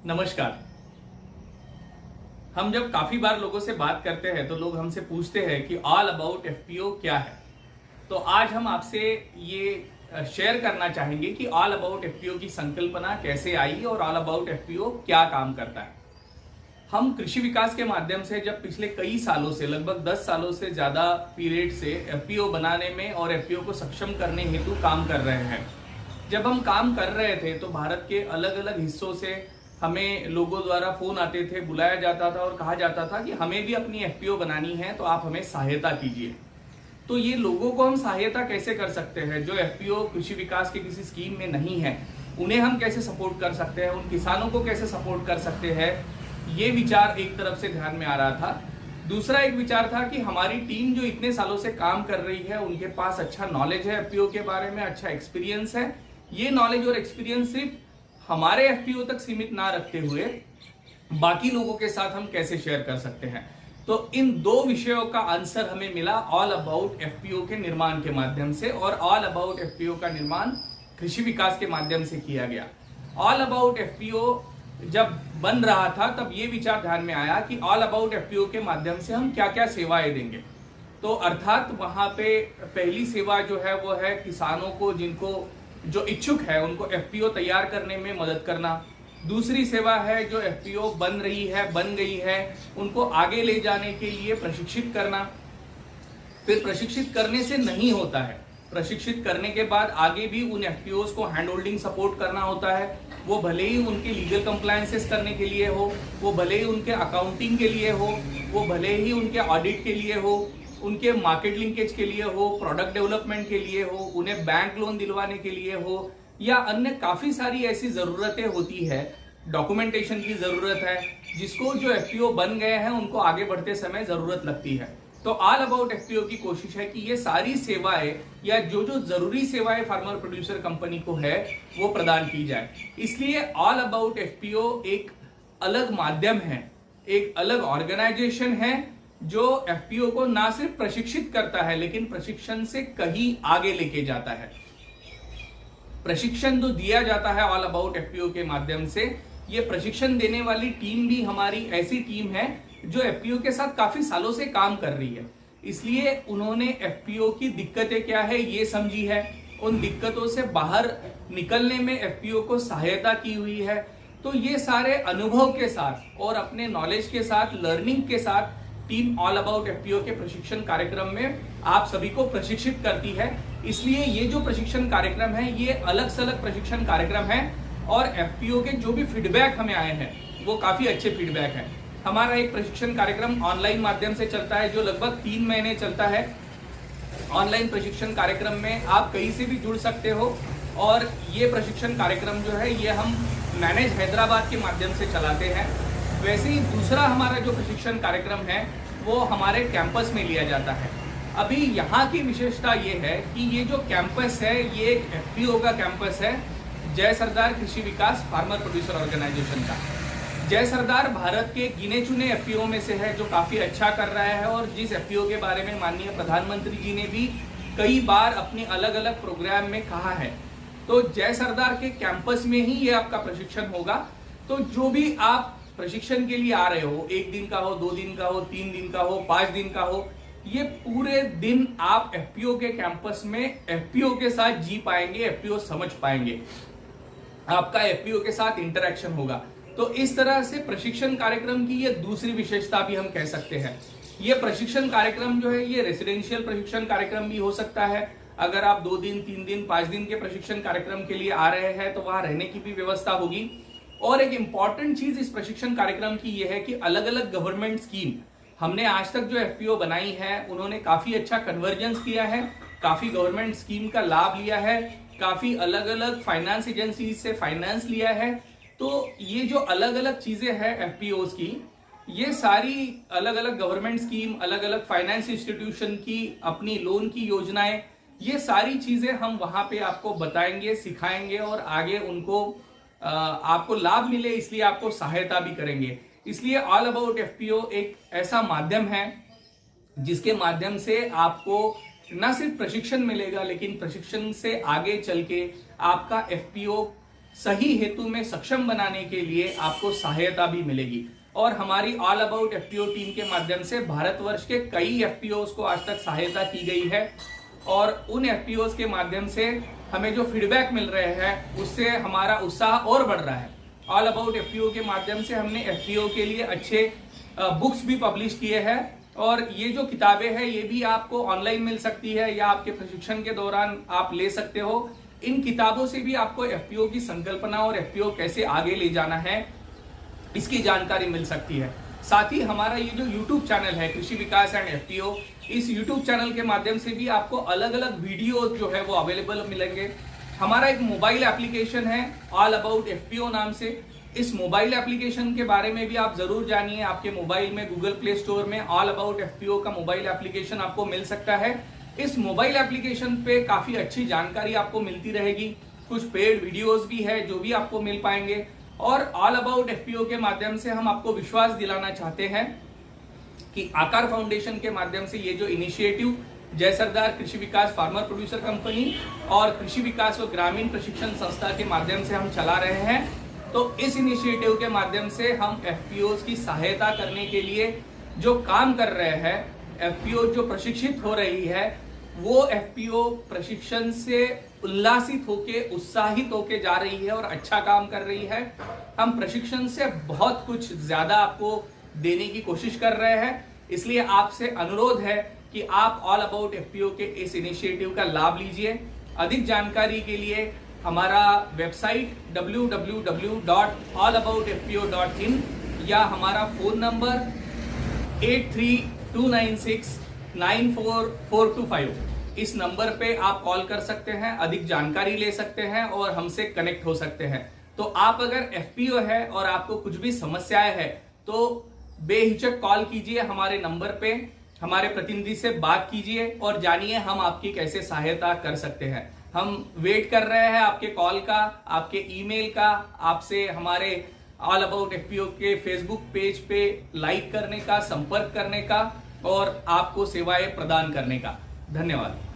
नमस्कार। हम जब काफी बार लोगों से बात करते हैं तो लोग हमसे पूछते हैं कि ऑल अबाउट एफपीओ क्या है। तो आज हम आपसे ये शेयर करना चाहेंगे कि ऑल अबाउट एफपीओ की संकल्पना कैसे आई और ऑल अबाउट एफपीओ क्या काम करता है। हम कृषि विकास के माध्यम से जब पिछले कई सालों से लगभग 10 सालों से ज्यादा पीरियड से एफपीओ बनाने में और एफपीओ को सक्षम करने हेतु काम कर रहे हैं। जब हम काम कर रहे थे तो भारत के अलग अलग हिस्सों से हमें लोगों द्वारा फोन आते थे, बुलाया जाता था और कहा जाता था कि हमें भी अपनी एफपीओ बनानी है तो आप हमें सहायता कीजिए। तो ये लोगों को हम सहायता कैसे कर सकते हैं जो एफपीओ कृषि विकास के किसी स्कीम में नहीं है, उन्हें हम कैसे सपोर्ट कर सकते हैं, उन किसानों को कैसे सपोर्ट कर सकते हैं, ये विचार एक तरफ से ध्यान में आ रहा था। दूसरा एक विचार था कि हमारी टीम जो इतने सालों से काम कर रही है उनके पास अच्छा नॉलेज है एफपीओ के बारे में, अच्छा एक्सपीरियंस है। ये नॉलेज और एक्सपीरियंस सिर्फ हमारे एफपीओ तक सीमित ना रखते हुए बाकी लोगों के साथ हम कैसे शेयर कर सकते हैं। तो इन दो विषयों का आंसर हमें मिला ऑल अबाउट एफपीओ के निर्माण के माध्यम से, और ऑल अबाउट एफपीओ का निर्माण कृषि विकास के माध्यम से किया गया। ऑल अबाउट एफपीओ जब बन रहा था तब ये विचार ध्यान में आया कि ऑल अबाउट एफपीओ के माध्यम से हम क्या क्या सेवाएं देंगे। तो अर्थात वहां पे पहली सेवा जो है वो है किसानों को जिनको जो इच्छुक है उनको एफपीओ तैयार करने में मदद करना। दूसरी सेवा है जो एफपीओ बन रही है, बन गई है, उनको आगे ले जाने के लिए प्रशिक्षित करना। फिर प्रशिक्षित करने से नहीं होता है, प्रशिक्षित करने के बाद आगे भी उन एफपीओज को हैंड होल्डिंग सपोर्ट करना होता है। वो भले ही उनके लीगल कंप्लायंसेस करने के लिए हो, वो भले ही उनके अकाउंटिंग के लिए हो, वो भले ही उनके ऑडिट के लिए हो, उनके मार्केट लिंकेज के लिए हो, प्रोडक्ट डेवलपमेंट के लिए हो, उन्हें बैंक लोन दिलवाने के लिए हो, या अन्य काफी सारी ऐसी जरूरतें होती है, डॉक्यूमेंटेशन की जरूरत है जिसको जो एफपीओ बन गए हैं उनको आगे बढ़ते समय जरूरत लगती है। तो ऑल अबाउट एफपीओ की कोशिश है कि ये सारी सेवाएं या जो जो जरूरी सेवाएं फार्मर प्रोड्यूसर कंपनी को है वो प्रदान की जाए। इसलिए ऑल अबाउट एफपीओ एक अलग माध्यम है, एक अलग ऑर्गेनाइजेशन है जो एफपीओ को ना सिर्फ प्रशिक्षित करता है लेकिन प्रशिक्षण से कहीं आगे लेके जाता है। प्रशिक्षण जो दिया जाता है ऑल अबाउट एफपीओ के माध्यम से, ये प्रशिक्षण देने वाली टीम भी हमारी ऐसी टीम है जो एफपीओ के साथ काफी सालों से काम कर रही है। इसलिए उन्होंने एफपीओ की दिक्कतें क्या है ये समझी है, उन दिक्कतों से बाहर निकलने में एफपीओ को सहायता की हुई है। तो ये सारे अनुभव के साथ और अपने नॉलेज के साथ, लर्निंग के साथ टीम ऑल अबाउट एफपीओ के प्रशिक्षण कार्यक्रम में आप सभी को प्रशिक्षित करती है। इसलिए ये जो प्रशिक्षण कार्यक्रम है ये अलग से अलग प्रशिक्षण कार्यक्रम है, और एफपीओ के जो भी फीडबैक हमें आए हैं वो काफी अच्छे फीडबैक है। हमारा एक प्रशिक्षण कार्यक्रम ऑनलाइन माध्यम से चलता है जो लगभग 3 महीने चलता है। ऑनलाइन प्रशिक्षण कार्यक्रम में आप कहीं से भी जुड़ सकते हो, और ये प्रशिक्षण कार्यक्रम जो है ये हम मैनेज हैदराबाद के माध्यम से चलाते हैं। वैसे ही दूसरा हमारा जो प्रशिक्षण कार्यक्रम है वो हमारे कैंपस में लिया जाता है। अभी यहाँ की विशेषता ये है कि ये जो कैंपस है ये एक एफपीओ का कैंपस है, जय सरदार कृषि विकास फार्मर प्रोड्यूसर ऑर्गेनाइजेशन का। जय सरदार भारत के गिने चुने एफपीओ में से है जो काफी अच्छा कर रहा है, और जिस एफपीओ के बारे में माननीय प्रधानमंत्री जी ने भी कई बार अपने अलग अलग प्रोग्राम में कहा है। तो जय सरदार के कैंपस में ही ये आपका प्रशिक्षण होगा। तो जो भी आप प्रशिक्षण के लिए आ रहे हो, 1 दिन का हो, 2 दिन का हो, 3 दिन का हो, 5 दिन का हो, ये पूरे दिन आप एफपीओ के कैंपस में एफपीओ के साथ जी पाएंगे, एफपीओ समझ पाएंगे, आपका एफपीओ के साथ इंटरेक्शन होगा। तो इस तरह से प्रशिक्षण कार्यक्रम की ये दूसरी विशेषता भी हम कह सकते हैं। ये प्रशिक्षण कार्यक्रम जो है ये रेसिडेंशियल प्रशिक्षण कार्यक्रम भी हो सकता है। अगर आप 2 दिन, 3 दिन, 5 दिन के प्रशिक्षण कार्यक्रम के लिए आ रहे हैं तो वहां रहने की भी व्यवस्था होगी। और एक इंपॉर्टेंट चीज इस प्रशिक्षण कार्यक्रम की यह है कि अलग अलग गवर्नमेंट स्कीम हमने आज तक जो एफपीओ बनाई है उन्होंने काफी अच्छा कन्वर्जेंस किया है, काफी गवर्नमेंट स्कीम का लाभ लिया है, काफी अलग अलग फाइनेंस एजेंसी से फाइनेंस लिया है। तो ये जो अलग अलग चीजें हैं एफपीओज की, ये सारी अलग अलग गवर्नमेंट स्कीम, अलग अलग फाइनेंस इंस्टीट्यूशन की अपनी लोन की योजनाएं, ये सारी चीजें हम वहां पे आपको बताएंगे, सिखाएंगे, और आगे उनको आपको लाभ मिले इसलिए आपको सहायता भी करेंगे। इसलिए ऑल अबाउट एफपीओ एक ऐसा माध्यम है जिसके माध्यम से आपको न सिर्फ प्रशिक्षण मिलेगा लेकिन प्रशिक्षण से आगे चल के आपका एफपीओ सही हेतु में सक्षम बनाने के लिए आपको सहायता भी मिलेगी। और हमारी ऑल अबाउट एफपीओ टीम के माध्यम से भारतवर्ष के कई एफपीओज को आज तक सहायता की गई है और उन एफपीओज के माध्यम से हमें जो फीडबैक मिल रहे हैं उससे हमारा उत्साह और बढ़ रहा है। ऑल अबाउट एफपीओ के माध्यम से हमने एफपीओ के लिए अच्छे बुक्स भी पब्लिश किए हैं और ये जो किताबें हैं ये भी आपको ऑनलाइन मिल सकती है या आपके प्रशिक्षण के दौरान आप ले सकते हो। इन किताबों से भी आपको एफपीओ की संकल्पना और एफपीओ कैसे आगे ले जाना है इसकी जानकारी मिल सकती है। साथ ही हमारा ये जो YouTube चैनल है कृषि विकास एंड एफपीओ, इस YouTube चैनल के माध्यम से भी आपको अलग अलग वीडियो जो है वो अवेलेबल मिलेंगे। हमारा एक मोबाइल एप्लीकेशन है ऑल अबाउट एफपीओ नाम से। इस मोबाइल एप्लीकेशन के बारे में भी आप जरूर जानिए। आपके मोबाइल में गूगल प्ले स्टोर में ऑल अबाउट एफपीओ का मोबाइल एप्लीकेशन आपको मिल सकता है। इस मोबाइल एप्लीकेशन पे काफी अच्छी जानकारी आपको मिलती रहेगी। कुछ पेड वीडियोस भी है जो भी आपको मिल पाएंगे और ऑल अबाउट एफपीओ के माध्यम से हम आपको विश्वास दिलाना चाहते हैं कि आकार फाउंडेशन के माध्यम से ये जो इनिशिएटिव जय सरदार कृषि विकास फार्मर प्रोड्यूसर कंपनी और कृषि विकास और ग्रामीण प्रशिक्षण संस्था के माध्यम से हम चला रहे हैं, तो इस इनिशिएटिव के माध्यम से हम एफपीओज की सहायता करने के लिए जो काम कर रहे हैं, एफपीओ जो प्रशिक्षित हो रही है वो एफपीओ प्रशिक्षण से उल्लासित होके उत्साहित होके जा रही है और अच्छा काम कर रही है। हम प्रशिक्षण से बहुत कुछ ज्यादा आपको देने की कोशिश कर रहे हैं, इसलिए आपसे अनुरोध है कि आप ऑल अबाउट एफपीओ के इस इनिशिएटिव का लाभ लीजिए। अधिक जानकारी के लिए हमारा वेबसाइट www.allaboutfpo.in या हमारा फोन नंबर 8329694425 इस नंबर पे आप कॉल कर सकते हैं, अधिक जानकारी ले सकते हैं और हमसे कनेक्ट हो सकते हैं। तो आप अगर एफपीओ है और आपको कुछ भी समस्याएं है तो बेहिचक कॉल कीजिए हमारे नंबर पे, हमारे प्रतिनिधि से बात कीजिए और जानिए हम आपकी कैसे सहायता कर सकते हैं। हम वेट कर रहे हैं आपके कॉल का, आपके ईमेल का, आपसे हमारे ऑल अबाउट एफपीओ के फेसबुक पेज पे लाइक करने का, संपर्क करने का और आपको सेवाएं प्रदान करने का। धन्यवाद।